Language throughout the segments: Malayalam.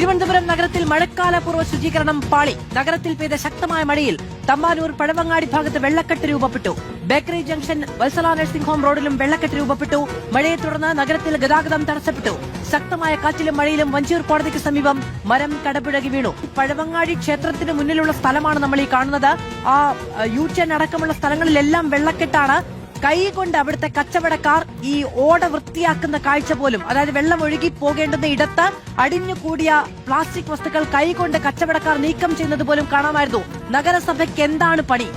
തിരുവനന്തപുരം നഗരത്തിൽ മഴക്കാലപൂർവ്വ ശുചീകരണം പാളി. നഗരത്തിൽ പെയ്ത ശക്തമായ മഴയിൽ തമ്പാനൂർ പഴവങ്ങാടി ഭാഗത്ത് വെള്ളക്കെട്ട് രൂപപ്പെട്ടു. Bakery junction Vatsala nursing home റോഡിലും വെള്ളക്കെട്ട് രൂപപ്പെട്ടു. മഴയെ തുടർന്ന് നഗരത്തിൽ ഗതാഗതം തടസ്സപ്പെട്ടു. ശക്തമായ കാറ്റിലും മഴയിലും വഞ്ചിയൂർ കോടതിക്ക് സമീപം മരം കടപുഴകി വീണു. പഴവങ്ങാടി ക്ഷേത്രത്തിന് മുന്നിലുള്ള സ്ഥലമാണ് നമ്മൾ ഈ കാണുന്നത്. ആ യു-ടേൺ അടക്കമുള്ള സ്ഥലങ്ങളിലെല്ലാം വെള്ളക്കെട്ടാണ്. കൈകൊണ്ട് അവിടുത്തെ കച്ചവടക്കാർ ഈ ഓട വൃത്തിയാക്കുന്ന കാഴ്ച പോലും, അതായത് വെള്ളം ഒഴുകി പോകേണ്ടുന്ന ഇടത്ത് അടിഞ്ഞുകൂടിയ പ്ലാസ്റ്റിക് വസ്തുക്കൾ കൈകൊണ്ട് കച്ചവടക്കാർ നീക്കം ചെയ്യുന്നത് പോലും കാണാമായിരുന്നു. നഗരസഭയ്ക്ക് എന്താണ് പണി?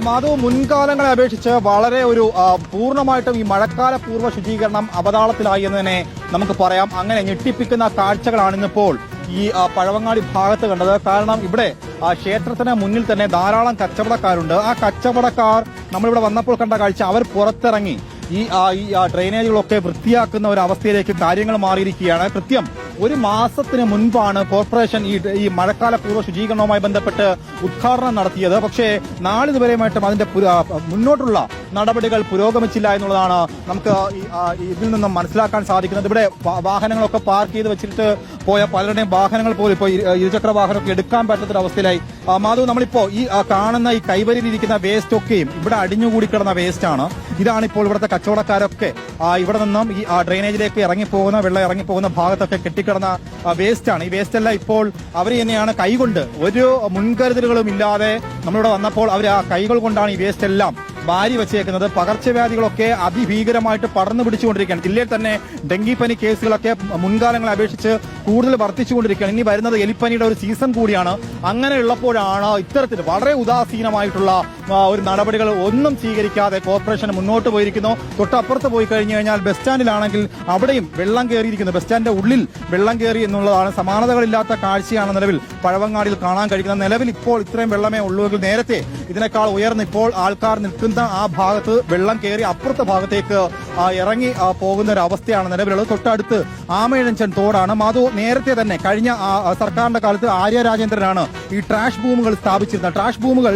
മാധു, മുൻകാലങ്ങളെ അപേക്ഷിച്ച് വളരെ ഒരു പൂർണ്ണമായിട്ടും ഈ മഴക്കാല പൂർവ്വ ശുചീകരണം അവതാളത്തിലായി എന്ന് തന്നെ നമുക്ക് പറയാം. അങ്ങനെ ഞെട്ടിപ്പിക്കുന്ന കാഴ്ചകളാണ് ഇന്നിപ്പോൾ ഈ പഴവങ്ങാടി ഭാഗത്ത് കണ്ടത്. കാരണം ഇവിടെ ക്ഷേത്രത്തിന് മുന്നിൽ തന്നെ ധാരാളം കച്ചവടക്കാരുണ്ട്. ആ കച്ചവടക്കാർ നമ്മളിവിടെ വന്നപ്പോൾ കണ്ട കാഴ്ച, അവർ പുറത്തിറങ്ങി ഈ ഡ്രെയിനേജുകളൊക്കെ വൃത്തിയാക്കുന്ന ഒരു അവസ്ഥയിലേക്ക് കാര്യങ്ങൾ മാറിയിരിക്കുകയാണ്. കൃത്യം ഒരു മാസത്തിന് മുൻപാണ് കോർപ്പറേഷൻ ഈ മഴക്കാല പൂർവ്വ ശുചീകരണവുമായി ബന്ധപ്പെട്ട് ഉദ്ഘാടനം നടത്തിയത്. പക്ഷേ നാളിതുവരെയുമായിട്ടും അതിന്റെ മുന്നോട്ടുള്ള നടപടികൾ പുരോഗമിച്ചില്ല എന്നുള്ളതാണ് നമുക്ക് ഇതിൽ നിന്നും മനസ്സിലാക്കാൻ സാധിക്കുന്നത്. ഇവിടെ വാഹനങ്ങളൊക്കെ പാർക്ക് ചെയ്ത് വെച്ചിട്ട് പോയ പലരുടെയും വാഹനങ്ങൾ പോലും ഇപ്പോൾ ഇരുചക്ര വാഹനമൊക്കെ എടുക്കാൻ പറ്റാത്തൊരവസ്ഥയിലായി. മാധു, നമ്മളിപ്പോ ഈ കാണുന്ന ഈ കൈവരിയിലിരിക്കുന്ന വേസ്റ്റ് ഒക്കെയും ഇവിടെ അടിഞ്ഞുകൂടി കിടന്ന വേസ്റ്റ് ആണ്. ഇതാണ് ഇപ്പോൾ ഇവിടുത്തെ കച്ചവടക്കാരൊക്കെ ഇവിടെ നിന്നും ഈ ഡ്രെയിനേജിലേക്ക് ഇറങ്ങിപ്പോകുന്ന വെള്ളം ഇറങ്ങിപ്പോകുന്ന ഭാഗത്തൊക്കെ കെട്ടിക്കിടന്ന വേസ്റ്റ് ആണ്. ഈ വേസ്റ്റ് എല്ലാം ഇപ്പോൾ അവർ തന്നെയാണ് കൈകൊണ്ട്, ഒരു മുൻകരുതലുകളും ഇല്ലാതെ നമ്മളിവിടെ വന്നപ്പോൾ അവർ ആ കൈകൾ കൊണ്ടാണ് ഈ വേസ്റ്റ് എല്ലാം വാരി വെച്ചേക്കുന്നത്. പകർച്ചവ്യാധികളൊക്കെ അതിഭീകരമായിട്ട് പടർന്നു പിടിച്ചുകൊണ്ടിരിക്കുകയാണ്. ജില്ലയിൽ തന്നെ ഡെങ്കിപ്പനി കേസുകളൊക്കെ മുൻകാലങ്ങളെ അപേക്ഷിച്ച് കൂടുതൽ വർദ്ധിച്ചുകൊണ്ടിരിക്കുകയാണ്. ഇനി വരുന്നത് എലിപ്പനിയുടെ ഒരു സീസൺ കൂടിയാണ്. അങ്ങനെയുള്ളപ്പോഴാണ് ഇത്തരത്തിൽ വളരെ ഉദാസീനമായിട്ടുള്ള ഒരു നടപടികൾ ഒന്നും സ്വീകരിക്കാതെ കോർപ്പറേഷൻ മുന്നോട്ട് പോയിരിക്കുന്നു. തൊട്ടപ്പുറത്ത് പോയി കഴിഞ്ഞു കഴിഞ്ഞാൽ ബസ് സ്റ്റാൻഡിലാണെങ്കിൽ അവിടെയും വെള്ളം കയറിയിരിക്കുന്നു. ബസ് സ്റ്റാൻഡിന്റെ ഉള്ളിൽ വെള്ളം കയറി എന്നുള്ളതാണ്. സമാനതകളില്ലാത്ത കാഴ്ചയാണ് നിലവിൽ പഴവങ്ങാടിയിൽ കാണാൻ കഴിയുന്നത്. നിലവിൽ ഇപ്പോൾ ഇത്രയും വെള്ളമേ ഉള്ളൂവെങ്കിൽ നേരത്തെ ഇതിനേക്കാൾ ഉയർന്ന് ഇപ്പോൾ ആൾക്കാർ നിൽക്കുന്ന ആ ഭാഗത്ത് വെള്ളം കയറി അപ്പുറത്തെ ഭാഗത്തേക്ക് ഇറങ്ങി പോകുന്ന ഒരു അവസ്ഥയാണ് നിലവിലുള്ളത്. തൊട്ടടുത്ത് ആമയിഴഞ്ചൻ തോടാണ്. മാധു, നേരത്തെ തന്നെ കഴിഞ്ഞ സർക്കാരിന്റെ കാലത്ത് ആര്യ രാജേന്ദ്രനാണ് ഈ ട്രാഷ് ബൂമുകൾ സ്ഥാപിച്ചിരുന്നത്. ട്രാഷ് ബൂമുകൾ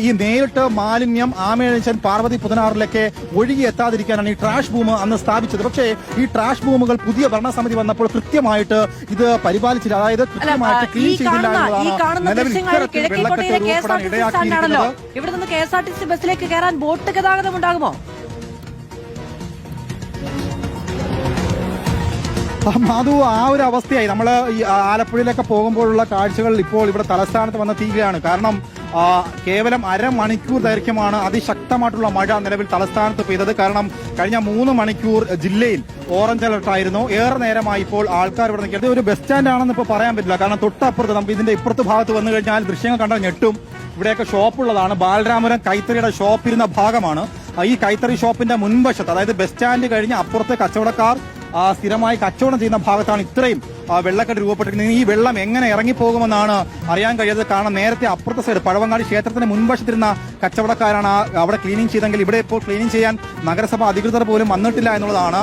ഈ നേരിട്ട് മാലിന്യം ആമയിഴഞ്ചൻ പാർവതി പുതനാറിലേക്ക് ഒഴുകി എത്താതിരിക്കാനാണ് ഈ ട്രാഷ് ബൂം അന്ന് സ്ഥാപിച്ചത്. പക്ഷേ ഈ ട്രാഷ് ബൂമുകൾ പുതിയ ഭരണസമിതി വന്നപ്പോൾ കൃത്യമായിട്ട് ഇത് പരിപാലിച്ചില്ല, അതായത് കൃത്യമായിട്ട് ക്ലീൻ ചെയ്തില്ല എന്നുള്ളതാണ് നിലവിൽ ഇത്തരത്തിൽ വെള്ളക്കെട്ട് രൂപപ്പെടാൻ ഇടയാക്കിയിരിക്കുന്നത്. ഇവിടെ നിന്ന് KSRTC ബസ്സിലേക്ക് കയറാൻ ബോട്ട് ഗതാഗതം ഉണ്ടാകുമോ? മാധു, ആ ഒരു അവസ്ഥയായി. നമ്മൾ ഈ ആലപ്പുഴയിലൊക്കെ പോകുമ്പോഴുള്ള കാഴ്ചകൾ ഇപ്പോൾ ഇവിടെ തലസ്ഥാനത്ത് വന്ന തീരുകയാണ്. കാരണം കേവലം അരമണിക്കൂർ ദൈർഘ്യമാണ് അതിശക്തമായിട്ടുള്ള മഴ നിലവിൽ തലസ്ഥാനത്ത് പെയ്തത്. കാരണം കഴിഞ്ഞ 3 മണിക്കൂർ ജില്ലയിൽ ഓറഞ്ച് അലർട്ടായിരുന്നു. ഏറെ നേരമായി ഇപ്പോൾ ആൾക്കാർ ഇവിടെ നിൽക്കുന്നത്. ഒരു ബസ് സ്റ്റാൻഡ് ആണെന്ന് ഇപ്പോൾ പറയാൻ പറ്റില്ല. കാരണം തൊട്ടപ്പുറത്ത് നമുക്ക് ഇതിന്റെ ഇപ്പുറത്ത് ഭാഗത്ത് വന്നു കഴിഞ്ഞാൽ ദൃശ്യങ്ങൾ കണ്ടാൽ ഞെട്ടും. ഇവിടെയൊക്കെ ഷോപ്പുള്ളതാണ്. ബാലരാമപുരം കൈത്തറിയുടെ ഷോപ്പ് ഇരുന്ന ഭാഗമാണ്. ഈ കൈത്തറി ഷോപ്പിന്റെ മുൻവശത്ത്, അതായത് ബസ് സ്റ്റാൻഡ് കഴിഞ്ഞ് അപ്പുറത്തെ കച്ചവടക്കാർ സ്ഥിരമായി കച്ചവടം ചെയ്യുന്ന ഭാഗത്താണ് ഇത്രയും വെള്ളക്കെട്ട് രൂപപ്പെട്ടിരിക്കുന്നത്. ഈ വെള്ളം എങ്ങനെ ഇറങ്ങിപ്പോകുമെന്നാണ് അറിയാൻ കഴിയാത്തത്. കാരണം നേരത്തെ അപ്പുറത്തെ സൈഡ് പഴവങ്ങാടി ക്ഷേത്രത്തിന് മുൻവശത്തിരുന്ന കച്ചവടക്കാരാണ് അവിടെ ക്ലീനിങ് ചെയ്തെങ്കിൽ ഇവിടെ ഇപ്പോൾ ക്ലീനിങ് ചെയ്യാൻ നഗരസഭ അധികൃതർ പോലും വന്നിട്ടില്ല എന്നുള്ളതാണ്.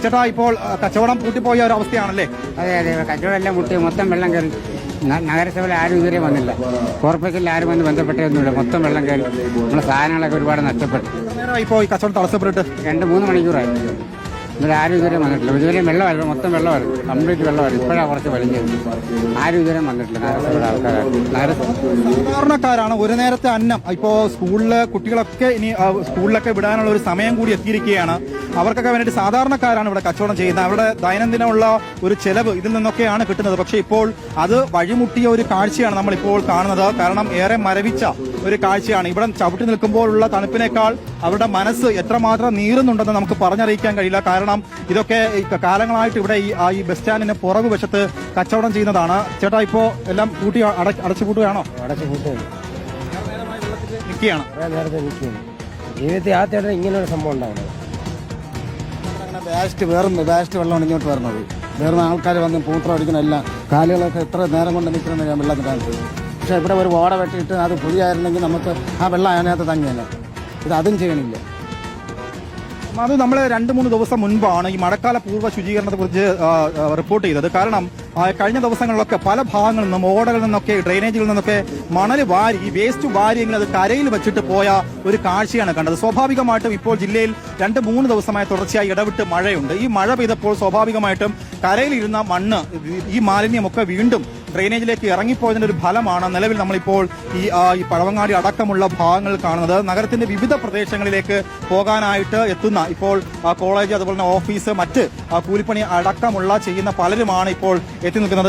ചേട്ടാ, ഇപ്പോൾ കച്ചവടം പൂട്ടിപ്പോയ ഒരു അവസ്ഥയാണല്ലേ? അതെ അതെ, കച്ചവടം എല്ലാം മുട്ടി, മൊത്തം വെള്ളം കയറി. നഗരസഭയിൽ ആരും ഇതുവരെ വന്നില്ല, കോർപ്പറേഷനിൽ ആരും വന്ന് ബന്ധപ്പെട്ടൊന്നുമില്ല. മൊത്തം വെള്ളം കയറി, നമ്മുടെ സാധനങ്ങളൊക്കെ ഒരുപാട് നഷ്ടപ്പെട്ടു. ഇപ്പോൾ ഈ കച്ചവടം തടസ്സപ്പെട്ടിട്ട് 2-3 മണിക്കൂറായി. ഇവിടെ ആരും ഇതുവരെ വന്നിട്ടില്ല. ഇതുവരെ വെള്ളമായിരുന്നു, മൊത്തം വെള്ളമായിരുന്നു, കംപ്ലീറ്റ് വെള്ളമായിരുന്നു. ഇപ്പോഴാണ് കുറച്ച് വലിഞ്ഞത്. ആരും ഇതുവരെ വന്നിട്ടില്ല നഗരസഭയുടെ ആൾക്കാരാണ്. സാധാരണക്കാരാണ്. ഒരു നേരത്തെ അന്നം ഇപ്പോൾ സ്കൂളിലെ കുട്ടികളൊക്കെ ഇനി സ്കൂളിലൊക്കെ വിടാനുള്ള ഒരു സമയം കൂടി എത്തിയിരിക്കുകയാണ്. അവർക്കൊക്കെ വേണ്ടിയിട്ട് സാധാരണക്കാരാണ് ഇവിടെ കച്ചവടം ചെയ്യുന്നത്. അവരുടെ ദൈനംദിനമുള്ള ഒരു ചെലവ് ഇതിൽ നിന്നൊക്കെയാണ് കിട്ടുന്നത്. പക്ഷേ ഇപ്പോൾ അത് വഴിമുട്ടിയ ഒരു കാഴ്ചയാണ് നമ്മളിപ്പോൾ കാണുന്നത്. കാരണം ഏറെ മരവിച്ച ഒരു കാഴ്ചയാണ്. ഇവിടെ ചവിട്ടി നിൽക്കുമ്പോഴുള്ള തണുപ്പിനേക്കാൾ അവരുടെ മനസ്സ് എത്രമാത്രം നീറുന്നുണ്ടെന്ന് നമുക്ക് പറഞ്ഞറിയിക്കാൻ കഴിയില്ല. കാരണം ഇതൊക്കെ കാലങ്ങളായിട്ട് ഇവിടെ ഈ ബസ് സ്റ്റാൻഡിന് പുറകുവശത്ത് കച്ചവടം ചെയ്യുന്നതാണ്. ചേട്ടാ, ഇപ്പോ എല്ലാം കൂട്ടി അടച്ചുപൂട്ടുകയാണോ? അടച്ചുപൂട്ടുകയാണ്, നിൽക്കുകയാണ്. നേരത്തെ നിൽക്കുകയാണ്. ജീവിതത്തിൽ ആദ്യമായിട്ട് ഇങ്ങനൊരു സംഭവം ഉണ്ടാവുന്നത്. വേസ്റ്റ് വെള്ളമാണ് ഇങ്ങോട്ട് വരുന്നത്. വേറെ ആൾക്കാർ വന്ന് മൂത്രം അടിക്കുന്ന എല്ലാം കാലുകളൊക്കെ എത്ര നേരം കൊണ്ട് നിൽക്കുന്നത് ഞാൻ വെള്ളത്തിനകത്ത്. പക്ഷേ ഇവിടെ ഒരു ഓട വെട്ടിയിട്ട് അത് പുതിയായിരുന്നെങ്കിൽ നമുക്ക് ആ വെള്ളം അതിനകത്ത് തങ്ങിയല്ല. ഇത് അതും ചെയ്യണില്ല. അത് നമ്മൾ 2-3 ദിവസം മുൻപാണ് ഈ മഴക്കാല പൂർവ്വ ശുചീകരണത്തെ കുറിച്ച് റിപ്പോർട്ട് ചെയ്തത്. കാരണം കഴിഞ്ഞ ദിവസങ്ങളിലൊക്കെ പല ഭാഗങ്ങളിൽ നിന്നും ഓടകളിൽ നിന്നൊക്കെ ഡ്രെയിനേജുകളിൽ നിന്നൊക്കെ മണൽ വാരി ഈ വേസ്റ്റ് വാരിയെങ്കിൽ അത് കരയിൽ വെച്ചിട്ട് പോയ ഒരു കാഴ്ചയാണ് കണ്ടത്. സ്വാഭാവികമായിട്ടും ഇപ്പോൾ ജില്ലയിൽ 2-3 ദിവസമായി തുടർച്ചയായി ഇടവിട്ട് മഴയുണ്ട്. ഈ മഴ പെയ്തപ്പോൾ സ്വാഭാവികമായിട്ടും കരയിലിരുന്ന മണ്ണ് ഈ മാലിന്യമൊക്കെ വീണ്ടും ഡ്രെയിനേജിലേക്ക് ഇറങ്ങിപ്പോയതിന്റെ ഒരു ഫലമാണ് നിലവിൽ നമ്മളിപ്പോൾ ഈ പഴവങ്ങാടി അടക്കമുള്ള ഭാഗങ്ങൾ കാണുന്നത്. നഗരത്തിന്റെ വിവിധ പ്രദേശങ്ങളിലേക്ക് പോകാനായിട്ട് എത്തുന്ന ഇപ്പോൾ കോളേജ്, അതുപോലെ തന്നെ ഓഫീസ്, മറ്റ് കൂലിപ്പണി അടക്കമുള്ള ചെയ്യുന്ന പലരുമാണ് ഇപ്പോൾ എത്തി നിൽക്കുന്നത്.